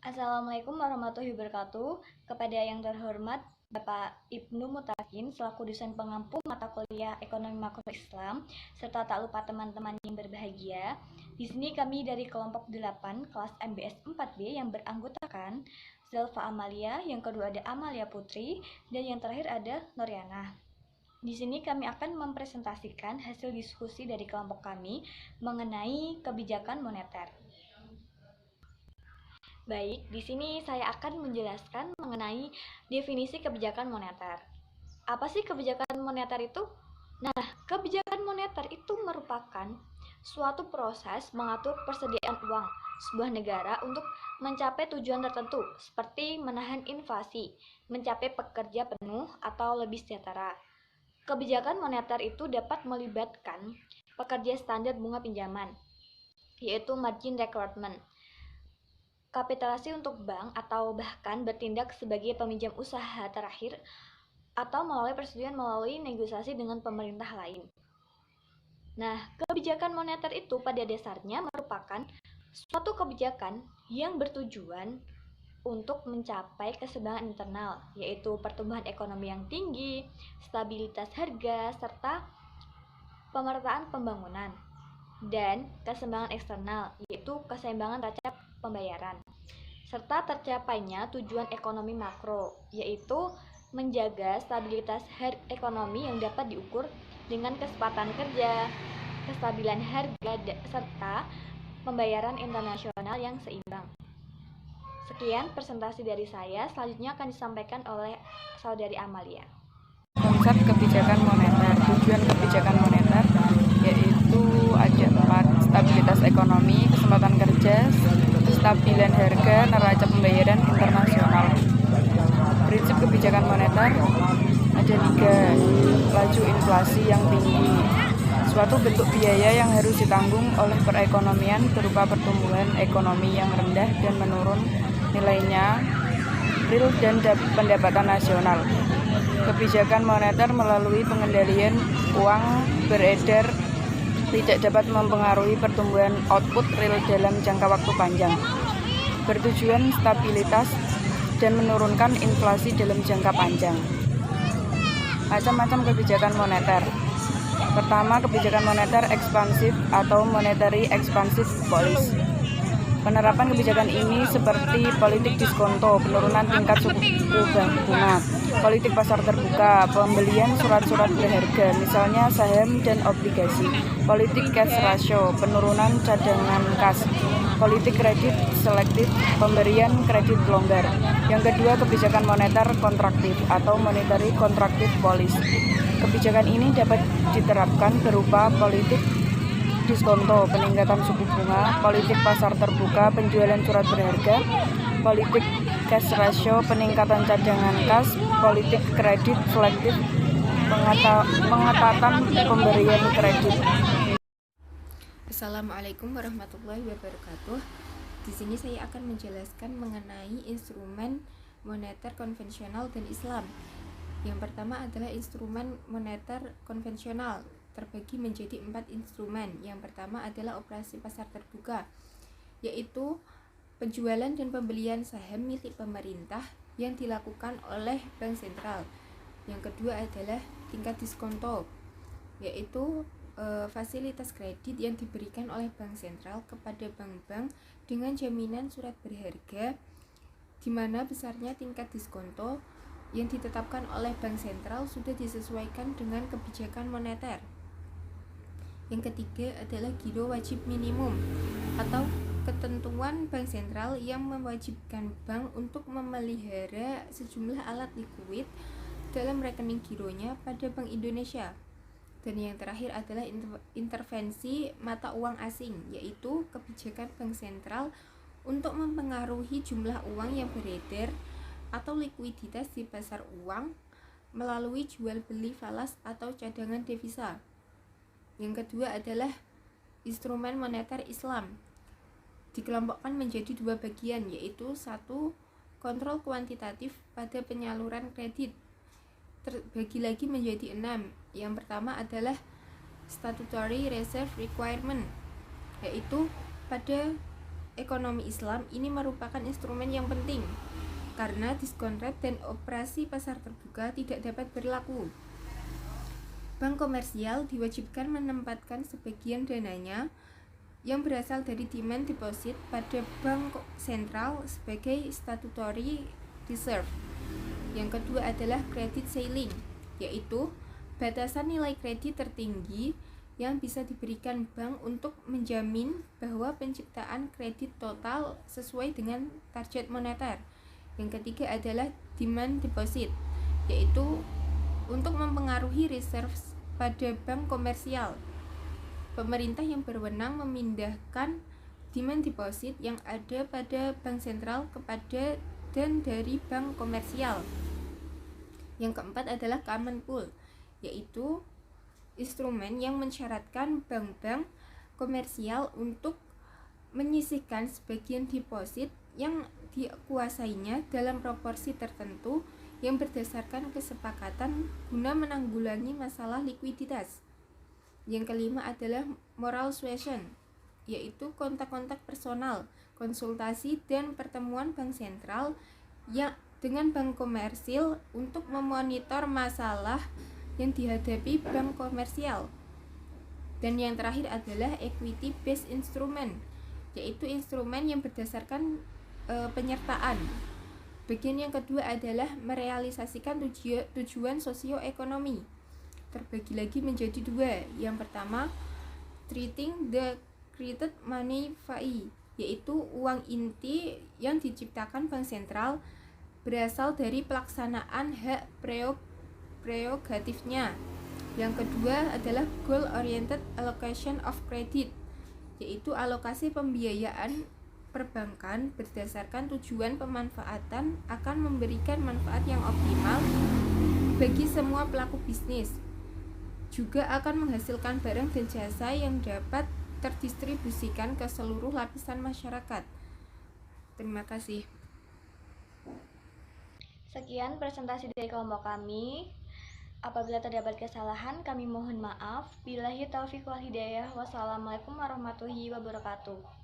Assalamualaikum warahmatullahi wabarakatuh. Kepada yang terhormat Bapak Ibnu Mutakin selaku dosen pengampu mata kuliah Ekonomi Makro Islam, serta tak lupa teman-teman yang berbahagia. Di sini kami dari kelompok 8 kelas MBS 4B yang beranggotakan Zelfa Amalia, yang kedua ada Amalia Putri, dan yang terakhir ada Noriana. Di sini kami akan mempresentasikan hasil diskusi dari kelompok kami mengenai kebijakan moneter. Baik, di sini saya akan menjelaskan mengenai definisi kebijakan moneter. Apa sih kebijakan moneter itu? Nah, kebijakan moneter itu merupakan suatu proses mengatur persediaan uang sebuah negara untuk mencapai tujuan tertentu, seperti menahan inflasi, mencapai pekerja penuh atau lebih sejahtera. Kebijakan moneter itu dapat melibatkan pekerja standar bunga pinjaman, yaitu margin requirement, kapitalisasi untuk bank, atau bahkan bertindak sebagai peminjam usaha terakhir, atau melalui persetujuan melalui negosiasi dengan pemerintah lain. Nah, kebijakan moneter itu pada dasarnya merupakan suatu kebijakan yang bertujuan untuk mencapai keseimbangan internal, yaitu pertumbuhan ekonomi yang tinggi, stabilitas harga, serta pemerataan pembangunan, dan keseimbangan eksternal, yaitu keseimbangan neraca pembayaran, serta tercapainya tujuan ekonomi makro, yaitu menjaga stabilitas ekonomi yang dapat diukur dengan kecepatan kerja, kestabilan harga, serta pembayaran internasional yang seimbang. Sekian presentasi dari saya, selanjutnya akan disampaikan oleh Saudari Amalia. Konsep kebijakan moneter. Tujuan kebijakan moneter yaitu ada 4: stabilitas ekonomi, kesempatan kerja, kestabilan harga, neraca pembayaran internasional. Prinsip kebijakan moneter ada 3: laju inflasi yang tinggi, suatu bentuk biaya yang harus ditanggung oleh perekonomian berupa pertumbuhan ekonomi yang rendah dan menurun nilainya real dan pendapatan nasional. Kebijakan moneter melalui pengendalian uang beredar tidak dapat mempengaruhi pertumbuhan output real dalam jangka waktu panjang. Bertujuan stabilitas dan menurunkan inflasi dalam jangka panjang. Macam-macam kebijakan moneter. Pertama, kebijakan moneter ekspansif atau monetary expansive policy. Penerapan kebijakan ini seperti politik diskonto, penurunan tingkat suku bunga, politik pasar terbuka, pembelian surat-surat berharga, misalnya saham dan obligasi, politik cash ratio, penurunan cadangan kas, politik kredit selektif, pemberian kredit longgar. Yang kedua, kebijakan moneter kontraktif atau monetary contractive policy. Kebijakan ini dapat diterapkan berupa politik diskonto, peningkatan suku bunga, politik pasar terbuka, penjualan surat berharga, politik cash ratio, peningkatan cadangan kas, politik kredit selektif, pengetatan pemberian kredit. Assalamualaikum warahmatullahi wabarakatuh. Di sini saya akan menjelaskan mengenai instrumen moneter konvensional dan Islam. Yang pertama adalah instrumen moneter konvensional, terbagi menjadi 4 instrumen. Yang pertama adalah operasi pasar terbuka, yaitu penjualan dan pembelian saham milik pemerintah yang dilakukan oleh bank sentral. Yang kedua adalah tingkat diskonto, yaitu fasilitas kredit yang diberikan oleh bank sentral kepada bank-bank dengan jaminan surat berharga, di mana besarnya tingkat diskonto yang ditetapkan oleh bank sentral sudah disesuaikan dengan kebijakan moneter. Yang ketiga adalah giro wajib minimum atau ketentuan bank sentral yang mewajibkan bank untuk memelihara sejumlah alat likuid dalam rekening gironya pada Bank Indonesia. Dan yang terakhir adalah intervensi mata uang asing, yaitu kebijakan bank sentral untuk mempengaruhi jumlah uang yang beredar atau likuiditas di pasar uang melalui jual beli falas atau cadangan devisa. Yang kedua adalah instrumen moneter Islam. Dikelompokkan menjadi 2 bagian, yaitu 1. Kontrol kuantitatif pada penyaluran kredit, terbagi lagi menjadi 6. Yang pertama adalah statutory reserve requirement, yaitu pada ekonomi Islam ini merupakan instrumen yang penting karena diskon rate dan operasi pasar terbuka tidak dapat berlaku. Bank komersial diwajibkan menempatkan sebagian dananya yang berasal dari demand deposit pada bank sentral sebagai statutory reserve. Yang kedua adalah credit ceiling, yaitu batasan nilai kredit tertinggi yang bisa diberikan bank untuk menjamin bahwa penciptaan kredit total sesuai dengan target moneter. Yang ketiga adalah demand deposit, yaitu untuk mempengaruhi reserve pada bank komersial. Pemerintah yang berwenang memindahkan demand deposit yang ada pada bank sentral kepada dan dari bank komersial. Yang keempat adalah common pool, yaitu instrumen yang mensyaratkan bank-bank komersial untuk menyisihkan sebagian deposit yang dikuasainya dalam proporsi tertentu yang berdasarkan kesepakatan guna menanggulangi masalah likuiditas. Yang kelima adalah moral suasion, yaitu kontak-kontak personal, konsultasi dan pertemuan bank sentral yang dengan bank komersil untuk memonitor masalah yang dihadapi bank komersial. Dan yang terakhir adalah equity based instrument, yaitu instrumen yang berdasarkan penyertaan. Bagian yang kedua adalah merealisasikan tujuan sosioekonomi. Terbagi lagi menjadi dua. Yang pertama, treating the created money fee, yaitu uang inti yang diciptakan bank sentral berasal dari pelaksanaan hak prerogatifnya. Yang kedua adalah goal oriented allocation of credit, yaitu alokasi pembiayaan perbankan berdasarkan tujuan pemanfaatan akan memberikan manfaat yang optimal bagi semua pelaku bisnis, juga akan menghasilkan barang dan jasa yang dapat terdistribusikan ke seluruh lapisan masyarakat. Terima kasih. Sekian presentasi dari kelompok kami. Apabila terdapat kesalahan, kami mohon maaf. Billahi taufiq wal hidayah. Wassalamualaikum warahmatullahi wabarakatuh.